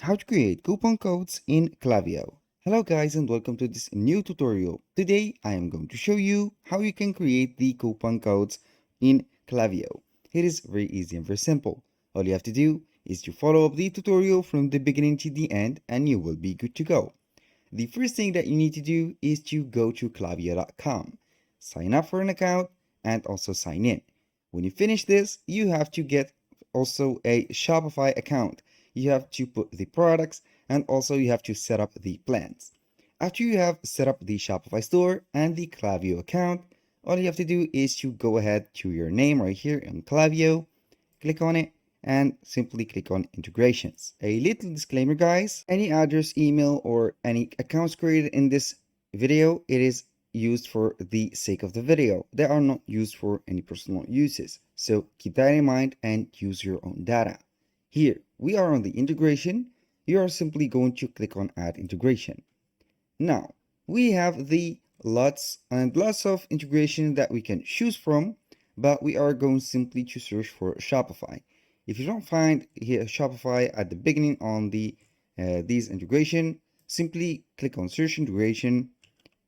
How to create coupon codes in Klaviyo. Hello guys and welcome to this new tutorial. Today I am going to show you how you can create the coupon codes in Klaviyo. It is very easy and very simple. All you have to do is to follow up the tutorial from the beginning to the end and you will be good to go. The first thing that you need to do is to go to klaviyo.com, sign up for an account and also sign in. When you finish this, you have to get also a Shopify account. You have to put the products and also you have to set up the plans. After you have set up the Shopify store and the Klaviyo account, all you have to do is to go ahead to your name right here in Klaviyo, click on it, and simply click on integrations. A little disclaimer guys, any address, email, or any accounts created in this video, it is used for the sake of the video. They are not used for any personal uses. So keep that in mind and use your own data. Here, we are on the integration. You are simply going to click on add integration. Now, we have the lots and lots of integration that we can choose from, but we are going simply to search for Shopify. If you don't find here Shopify at the beginning on the these integration, simply click on search integration,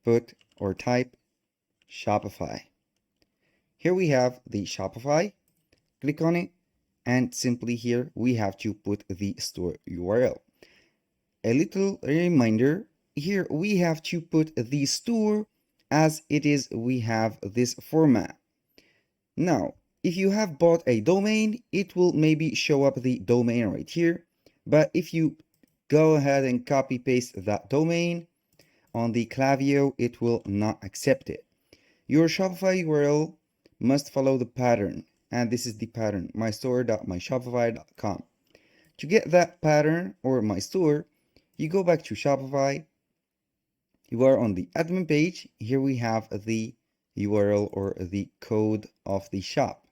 put or type Shopify. Here we have the Shopify, click on it, and simply here we have to put the store URL. A little reminder, here we have to put the store as it is, we have this format. Now, if you have bought a domain, it will maybe show up the domain right here. But if you go ahead and copy paste that domain on the Klaviyo, it will not accept it. Your Shopify URL must follow the pattern. And this is the pattern, mystore.myshopify.com. To get that pattern or my store, you go back to Shopify. You are on the admin page. Here we have the URL or the code of the shop.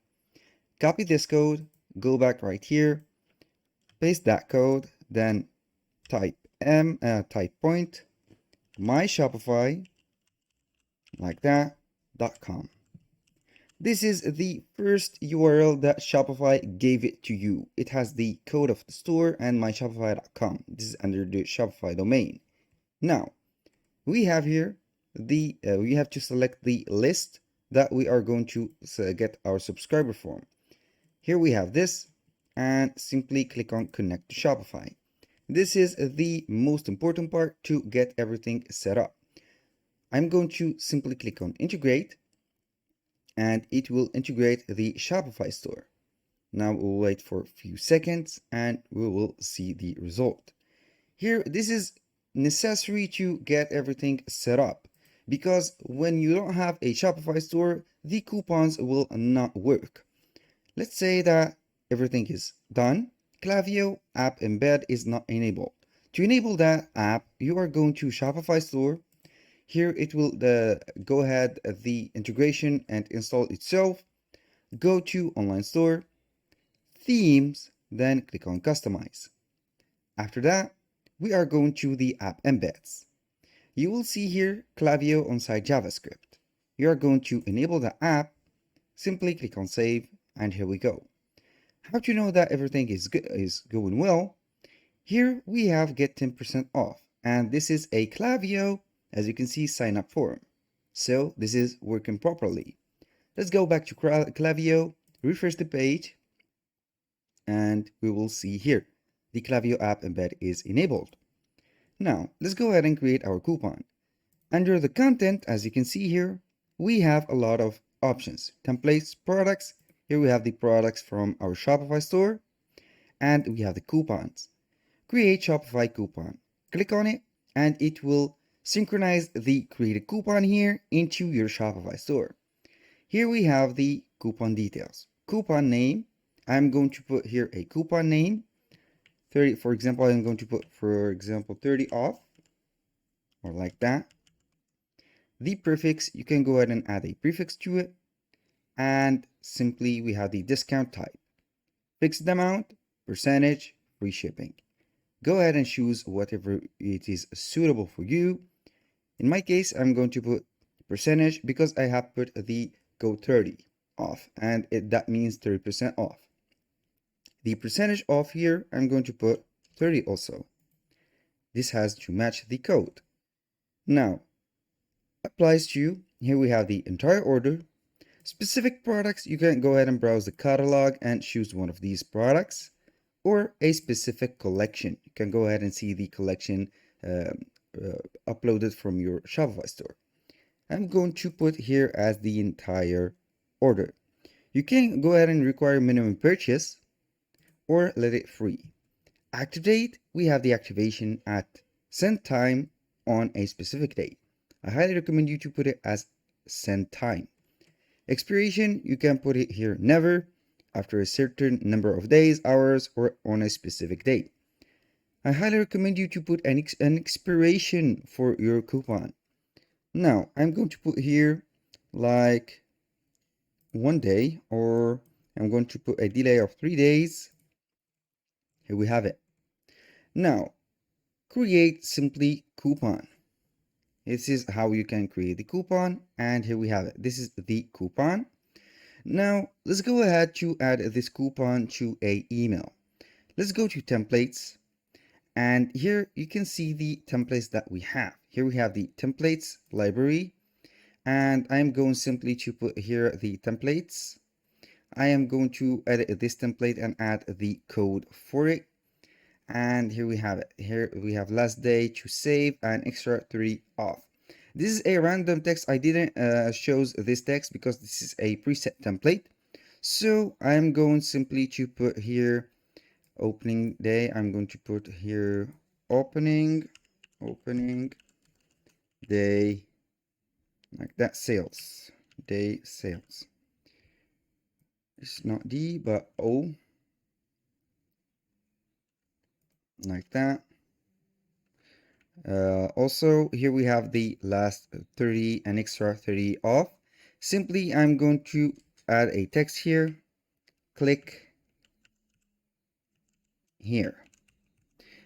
Copy this code, go back right here, paste that code, then type point my Shopify like that .com. This is the first URL that Shopify gave it to you. It has the code of the store and myshopify.com. This is under the Shopify domain. Now, we have here we have to select the list that we are going to get our subscriber from. Here we have this and simply click on connect to Shopify. This is the most important part to get everything set up. I'm going to simply click on integrate and it will integrate the Shopify store. Now we'll wait for a few seconds and we will see the result. Here, this is necessary to get everything set up because when you don't have a Shopify store, the coupons will not work. Let's say that everything is done. Klaviyo app embed is not enabled. To enable that app, you are going to Shopify store. Here it will go ahead the integration and install itself. Go to online store, themes, then click on customize. After that, we are going to the app embeds. You will see here Klaviyo on-site JavaScript. You are going to enable the app, simply click on save, and here we go. How to know that everything is going well? Here we have get 10% off, and this is a Klaviyo, as you can see, sign up form. So this is working properly. Let's go back to Klaviyo, refresh the page, and we will see here the Klaviyo app embed is enabled. Now, let's go ahead and create our coupon. Under the content, as you can see here, we have a lot of options. Templates, products. Here we have the products from our Shopify store. And we have the coupons. Create Shopify coupon. Click on it and it will synchronize the created coupon here into your Shopify store. Here we have the coupon details. Coupon name. I'm going to put here a coupon name. 30, for example, I'm going to put, for example, 30 off, or like that. The prefix, you can go ahead and add a prefix to it. And simply we have the discount type. Fixed amount, percentage, free shipping. Go ahead and choose whatever it is suitable for you. In my case, I'm going to put percentage because I have put the go 30 off and that means 30% off. The percentage off here, I'm going to put 30 also. This has to match the code. Now, applies to, here we have the entire order. Specific products, you can go ahead and browse the catalog and choose one of these products, or a specific collection. You can go ahead and see the collection uploaded from your Shopify store. I'm going to put here as the entire order. You can go ahead and require minimum purchase or let it free. Activate, we have the activation at send time on a specific date. I highly recommend you to put it as send time. Expiration, you can put it here never, after a certain number of days, hours, or on a specific date. I highly recommend you to put an expiration for your coupon. Now, I'm going to put here like 1 day, or I'm going to put a delay of 3 days. Here we have it. Now, create simply coupon. This is how you can create the coupon, and here we have it. This is the coupon. Now, let's go ahead to add this coupon to a email. Let's go to templates, and here you can see the templates that we have. Here we have the templates library, and I'm going simply to put here the templates. I am going to edit this template and add the code for it. And here we have it. Here we have last day to save and extra 3 off. This is a random text. I didn't shows this text because this is a preset template. So I'm going simply to put here opening day. I'm going to put here opening day, like that, sales, day sales. It's not D but O, like that. Also, here we have the last 30 and extra 30 off. Simply, I'm going to add a text here. Click here.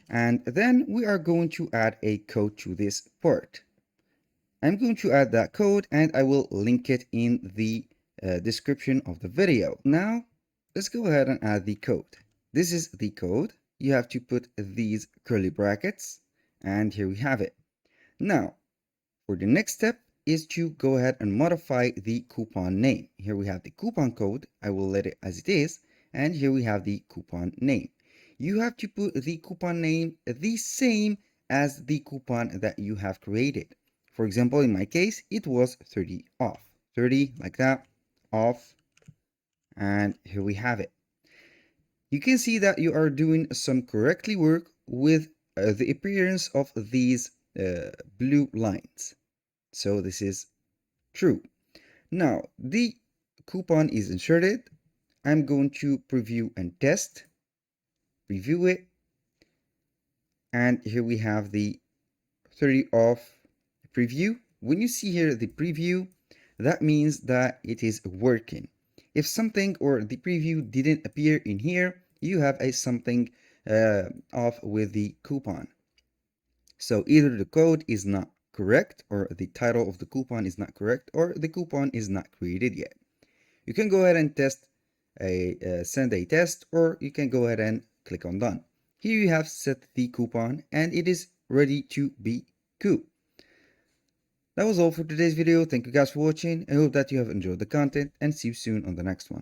And then we are going to add a code to this part. I'm going to add that code and I will link it in the description of the video. Now, let's go ahead and add the code. This is the code. You have to put these curly brackets, and here we have it. Now, for the next step is to go ahead and modify the coupon name. Here we have the coupon code. I will let it as it is. And here we have the coupon name. You have to put the coupon name the same as the coupon that you have created. For example, in my case, it was 30 off. 30, like that, off. And here we have it. You can see that you are doing some correctly work with the appearance of these blue lines. So this is true. Now, the coupon is inserted. I'm going to preview and test. Preview it. And here we have the 30 off preview. When you see here the preview, that means that it is working. If something or the preview didn't appear in here, you have a something off with the coupon. So either the code is not correct, or the title of the coupon is not correct, or the coupon is not created yet. You can go ahead and test send a test, or you can go ahead and click on done. Here you have set the coupon and it is ready to be cool. That was all for today's video. Thank you guys for watching. I hope that you have enjoyed the content and see you soon on the next one.